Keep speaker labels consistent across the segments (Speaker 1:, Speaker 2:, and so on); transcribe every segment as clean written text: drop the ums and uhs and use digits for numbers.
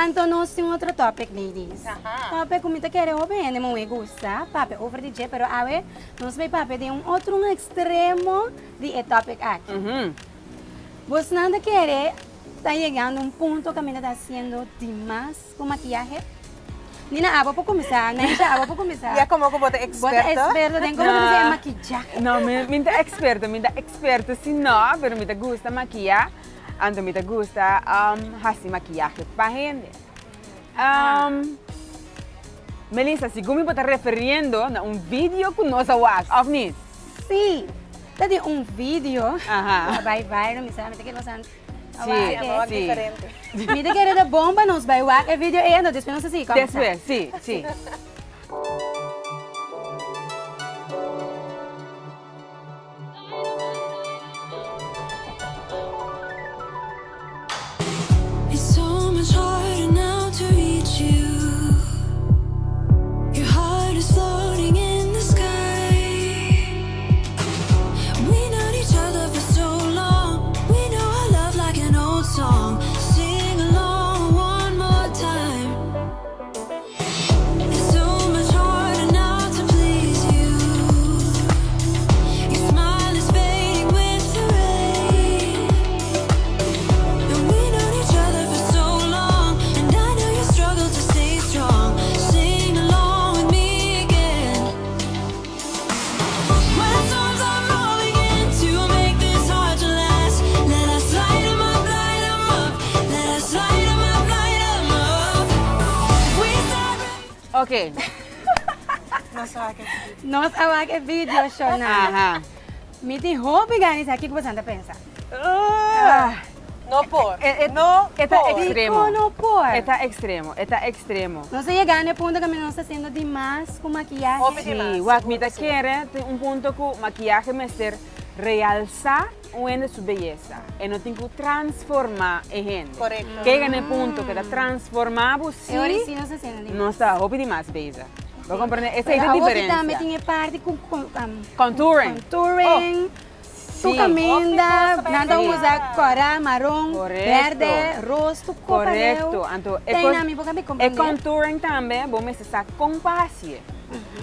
Speaker 1: Então, nós temos outro topic, ladies.
Speaker 2: Ajá.
Speaker 1: Topic como te quer ouvir, não me gusta, papi, over the pero a ver, nós vai papi de outro extremo de topic aqui. Você não quer, está chegando um ponto que me está haciendo demais com maquiagem? Nina, abo para começar, Naisha, abo para começar.
Speaker 2: Ya como que você é
Speaker 1: Você é
Speaker 2: experta?
Speaker 1: experta, tem como dizer maquiagem.
Speaker 3: No, me da experta, si no, pero me da gusta maquillar. Então me da gusta fazer maquiagem para gente. Melissa, se como me está referindo a vídeo que nós fazemos, ou não?
Speaker 1: Sim, tem vídeo,
Speaker 3: Ajá.
Speaker 1: vai viral, me sabe, que você
Speaker 3: Sí,
Speaker 2: É
Speaker 3: sí.
Speaker 2: diferente.
Speaker 1: me te quer da bomba, nós vai o vídeo e não, depois não sei como.
Speaker 3: Después, sí, sí.
Speaker 4: It's so much harder now to reach you. Your heart is floating in the sky. We known each other for so long. We know our love like an old song. Sing along one more time. It's so much harder now to please you. Your smile is fading with the rain. And we known each other for so long, and I know you struggle to stay strong. Sing along with me again. When storms are rolling in to make this hard to last, let us light 'em up, light 'em up. Let us light 'em up, light 'em up. We start.
Speaker 3: Ok.
Speaker 2: Nossa, que
Speaker 1: Nós awak e vídeo, Shona.
Speaker 3: Ajá.
Speaker 1: Me tem hobby ganis aqui que você anda pensa.
Speaker 2: no por.
Speaker 3: No, está
Speaker 2: por.
Speaker 3: extremo.
Speaker 1: No por.
Speaker 3: Está extremo.
Speaker 1: Não sei chegar no ponto que me não está sendo demais com maquiagem.
Speaker 2: Hobby demais.
Speaker 3: Sí, what me da quiere, tem punto que maquillaje me ser realzar su belleza e não tem que transformar em gente.
Speaker 2: Correcto.
Speaker 3: Que no punto que está transformado,
Speaker 1: E agora
Speaker 3: sim,
Speaker 1: sim não está sendo demais.
Speaker 3: não está hobby demais, beleza. Vou compreender, essa é
Speaker 1: Pero
Speaker 3: a
Speaker 1: a outra também
Speaker 3: diferença.
Speaker 1: tinha parte com
Speaker 3: Contouring.
Speaker 1: contouring. Tu
Speaker 3: Sim.
Speaker 1: caminha,
Speaker 2: Oh,
Speaker 1: nada
Speaker 2: sim.
Speaker 1: usa cor marrom,
Speaker 3: Correto.
Speaker 1: verde, rosto,
Speaker 3: Correto. Então,
Speaker 1: Tem na minha boca me
Speaker 3: E
Speaker 1: compreender.
Speaker 3: contouring também, vou me estar com paciência.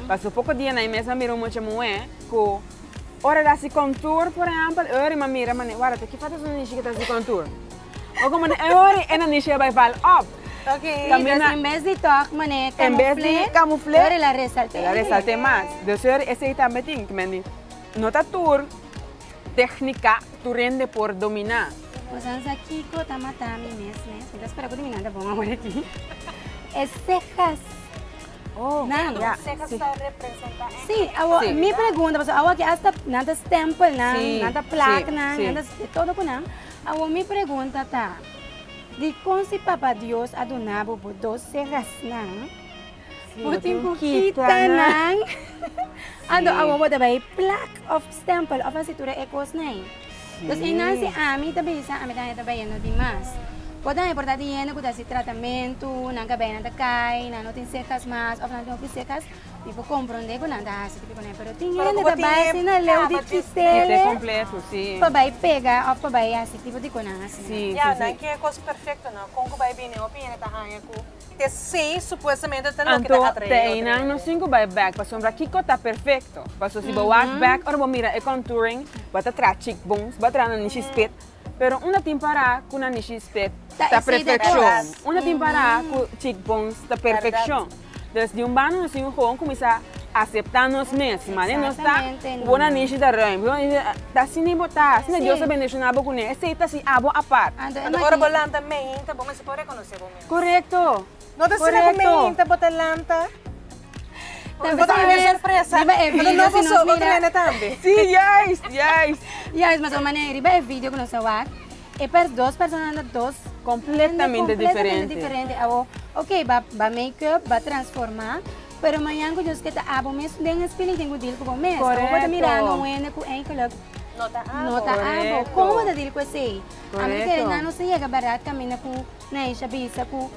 Speaker 3: Passou pouco dia na mesma miro muito mulher que ora dá se contour, por exemplo, ora uma mira, mas agora que faz uma niche que tá se contour. Ou como ora é na niche vai falar up.
Speaker 2: Ok.
Speaker 3: Também
Speaker 1: Então, em vez de toque, mané,
Speaker 3: Em vez de camuflar,
Speaker 1: ora ela ressalta.
Speaker 3: ela ressalta mais. Então, esse aí também tem que me não tá tour técnica tu rende por dominar.
Speaker 1: Usamos aqui com a matami mesmo, né? Então, espera que eu terminar, tá bom, agora aqui. É secas.
Speaker 3: Oh,
Speaker 1: Não,
Speaker 3: yeah.
Speaker 2: Você que
Speaker 3: Sí.
Speaker 2: está representando.
Speaker 1: Sim,
Speaker 3: Sim.
Speaker 1: me pergunta, mas agora que hasta nada stempel,
Speaker 3: Sim,
Speaker 1: nada placa,
Speaker 3: sim,
Speaker 1: nada
Speaker 3: sim.
Speaker 1: todo com não. Agora me pergunta, tá? De como se Papa Deus adonava por 12 serras, não? Putin ko kita nang. Ano, awa mo dabei plaque of stempel of asitura ekos na. Tapos ina si Ami tabi sa Ami tayo tabi ano di mas. Pwede na importante yan ko si tratamento, nang kabay ng takay, nang notin sekas mas, of nang notin sekas, tipo comprende ko nang dahas, tipo na pero tingin na dabei sina leo di
Speaker 3: Kite
Speaker 1: chistele.
Speaker 3: completo, sim.
Speaker 1: Pabay pega, of pabay asi, tipo di ko na asi.
Speaker 3: Sim,
Speaker 2: Ja,
Speaker 3: sim,
Speaker 2: não
Speaker 3: sim.
Speaker 2: que é coisa perfeita, não. Com que vai vir, eu pinho tá ranha com. Te sei supostamente tá no que
Speaker 3: Anto,
Speaker 2: tá atrás.
Speaker 3: te inang no 5 by back, pa sombra kiko tá perfecto. Paso si walk back, or bo mira e contouring, bata tra cheekbones, bata na nishi spit. Pero una timpara kuna nishi spit
Speaker 1: Ta
Speaker 3: tá
Speaker 1: isi de
Speaker 3: perfection.
Speaker 2: verdad.
Speaker 3: Una timpara ku cheekbones tá perfection. Desde um bano assim um com começar a aceitar nos mesmos, mas não está
Speaker 1: Exatamente,
Speaker 3: bona
Speaker 1: não.
Speaker 3: nishi da rem. Tá assim botar, assim
Speaker 1: Sim.
Speaker 3: Deus abençoado com ele, aceita se abo a par.
Speaker 1: Ando,
Speaker 2: Agora bolan também, tá bom, mas você pode reconhecer bom mesmo.
Speaker 3: Correcto.
Speaker 2: Não tá sendo
Speaker 3: Correcto.
Speaker 2: também, tá botelanta.
Speaker 1: Talvez
Speaker 2: Bota
Speaker 1: talvez,
Speaker 2: uma surpresa.
Speaker 1: di ba, eh,
Speaker 2: Mas
Speaker 1: video
Speaker 2: não
Speaker 1: si nos
Speaker 2: posso,
Speaker 1: mira.
Speaker 2: outra nena também.
Speaker 3: Sim, yes, yes.
Speaker 1: Yes, mas o maneira, di ba, é vídeo que nós awak, e per duas personas, dos
Speaker 3: Completamente diferente.
Speaker 1: diferente. Abo, ok, ba make-up, ba transformar, pero amanhã que Deus que tá abo mesmo, den espelho tem que deal com o mesmo.
Speaker 3: Correto.
Speaker 1: Abo tá mirando, o ene com encolog,
Speaker 2: Nota A.
Speaker 1: nota abo.
Speaker 3: Correto.
Speaker 1: Como tá deal com esse? A mim
Speaker 3: Correto.
Speaker 1: querendo, não se chega barato, caminha com, na isha, bisa, com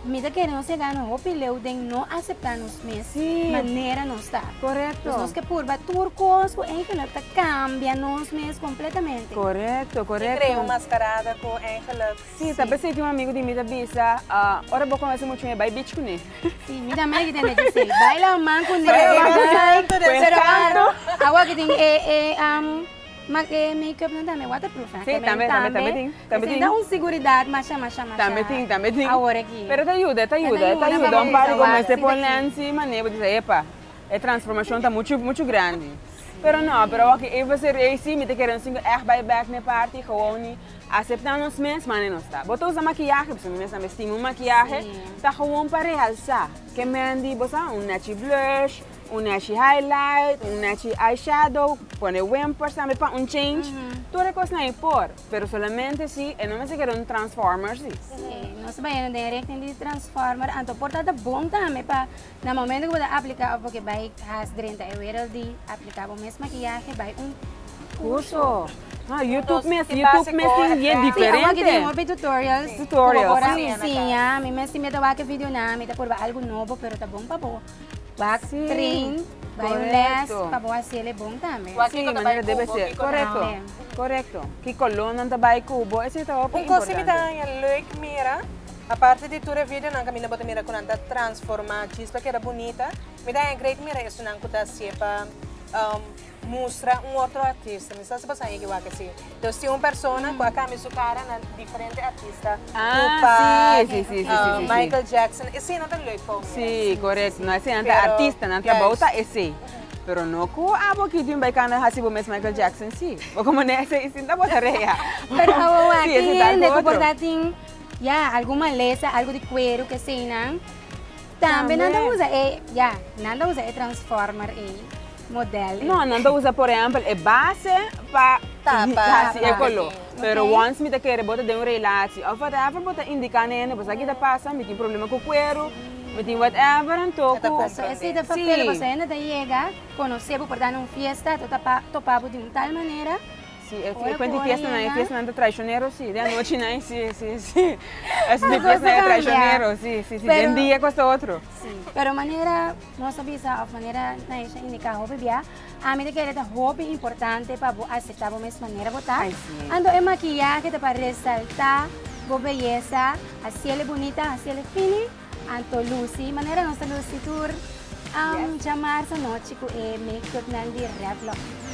Speaker 1: Mira que no se gana opileu de no aceptar nos mes
Speaker 3: Sí.
Speaker 1: manera no está.
Speaker 3: Correcto.
Speaker 1: Nos que purba turcos, o en que no cambia nos mes completamente.
Speaker 3: Correcto,
Speaker 2: Ik
Speaker 3: correcto.
Speaker 2: kreeg een mascarada com eigenlijk.
Speaker 3: Sim, talvez seja um amigo de mim da Bisa. Ora, vou conversar muito bem, vai bitch com ele.
Speaker 1: Sí, mira, mira que tiene que ser. Baila man con
Speaker 2: Baila man con
Speaker 1: pero
Speaker 2: el
Speaker 1: claro, agua que tiene makeup não dá, waterproof.
Speaker 3: Sim, também tem.
Speaker 1: Dá uma segurança, mas.
Speaker 3: Também tem.
Speaker 1: Agora aqui.
Speaker 3: Pero te ajuda.
Speaker 1: ajuda,
Speaker 3: Um par de
Speaker 1: vamos,
Speaker 3: começar
Speaker 1: sim,
Speaker 3: a pôr
Speaker 1: daqui.
Speaker 3: lá em cima, né? Vou dizer, epa, a transformação está muito grande. Pero não, pero ok, eu vou ser esse, me te querendo assim, back na parte, gewoon aceitar os meus, mas não está. Botou usar maquiagem, porque mesmo vestir maquiagem, tá gewoon para realçar. Que me andi, você neti blush, neti highlight, neti eyeshadow, pone wimpers, sabe, para change. Toda coisa não por, pero solamente se, não me se quer transformer, sim.
Speaker 1: Nós vai direct in transformer, então portanto bom também para no momento que você aplicar porque vai has 30 euros de aplicar o mesmo maquiagem, vai
Speaker 3: Curso. YouTube
Speaker 2: Então,
Speaker 3: mesmo,
Speaker 2: básico,
Speaker 3: tem
Speaker 2: é
Speaker 1: Sim, aqui tem
Speaker 3: diferente.
Speaker 1: tutorials.
Speaker 3: Tutorials.
Speaker 1: Como por
Speaker 2: Sim,
Speaker 1: cozinha, me mesmo te vai que vídeo na, me te por algo novo, pero tá bom para bom. Vai
Speaker 3: Sim,
Speaker 1: train, vai um
Speaker 3: correto.
Speaker 1: les para bom assim, é bom também.
Speaker 2: Aqui
Speaker 3: Sim,
Speaker 2: quando
Speaker 3: maneira
Speaker 2: vai
Speaker 3: deve
Speaker 2: cubo,
Speaker 3: ser.
Speaker 2: aqui quando
Speaker 3: Correto.
Speaker 1: vai-
Speaker 3: Correto. Que coluna não vai cubo, esse é o
Speaker 2: Een coisa me dá een leuk mira. A parte de toda vida, não caminha bota mira quando anda transformar chispa que era bonita. Me dá een great mira isso não custa sepa mostra outro artista. Me sabe passar aí que vai assim. Então se uma pessoa com a camisa cara na diferente artista.
Speaker 3: Sim.
Speaker 2: Michael Jackson. Esse não é leuk para mim.
Speaker 3: Sim, correto. Não é assim,
Speaker 2: Pero,
Speaker 3: artista, não é
Speaker 2: yes.
Speaker 3: bota esse. Pero no ko abo que tem vai cana hasibo mes Michael Jackson sim. Ou como nessa esse tá bota reia.
Speaker 1: Pero
Speaker 3: Sí, ese
Speaker 1: aquí
Speaker 3: tal
Speaker 1: de
Speaker 3: otro.
Speaker 1: comportating, ya, alguma maleza, algo de cuero que se não. Também
Speaker 3: Também.
Speaker 1: nada usa, nada usa transformer modelo.
Speaker 3: No, não usa por exemplo é base para
Speaker 2: Tapa.
Speaker 3: é colo. Pero
Speaker 1: Ok.
Speaker 3: once me te quer bota de uma relação, ou whatever bota indicar nene, você aqui tá passa, me tem problema com cuero, me tem whatever então
Speaker 2: Tá
Speaker 1: So, esse da papel, você ainda chega, conhecer, por dar uma fiesta, topava de uma tal maneira.
Speaker 3: Sim, é
Speaker 1: Ora,
Speaker 3: quando
Speaker 1: por
Speaker 3: fiesta
Speaker 1: aí,
Speaker 3: não
Speaker 1: né?
Speaker 3: fiesta não traicioneiro sim, de noite não sim. Essa de
Speaker 1: Mas
Speaker 3: fiesta
Speaker 1: você
Speaker 3: não é
Speaker 1: cambia.
Speaker 3: traicioneiro sim.
Speaker 1: Pero-
Speaker 3: De dia custa outro.
Speaker 1: Sim. Pero maneira, nossa visa, of maneira, na isha indicar hobby bia, a mim que era hobby importante para aceitar a mesma maneira botar.
Speaker 3: Ai, sim.
Speaker 1: Ando é maquiagem para ressaltar a beleza, assim ela é bonita, assim ela é fina, anto Lucy, maneira nossa Lucy tour, chamar sa noite com make-up na de Revlon.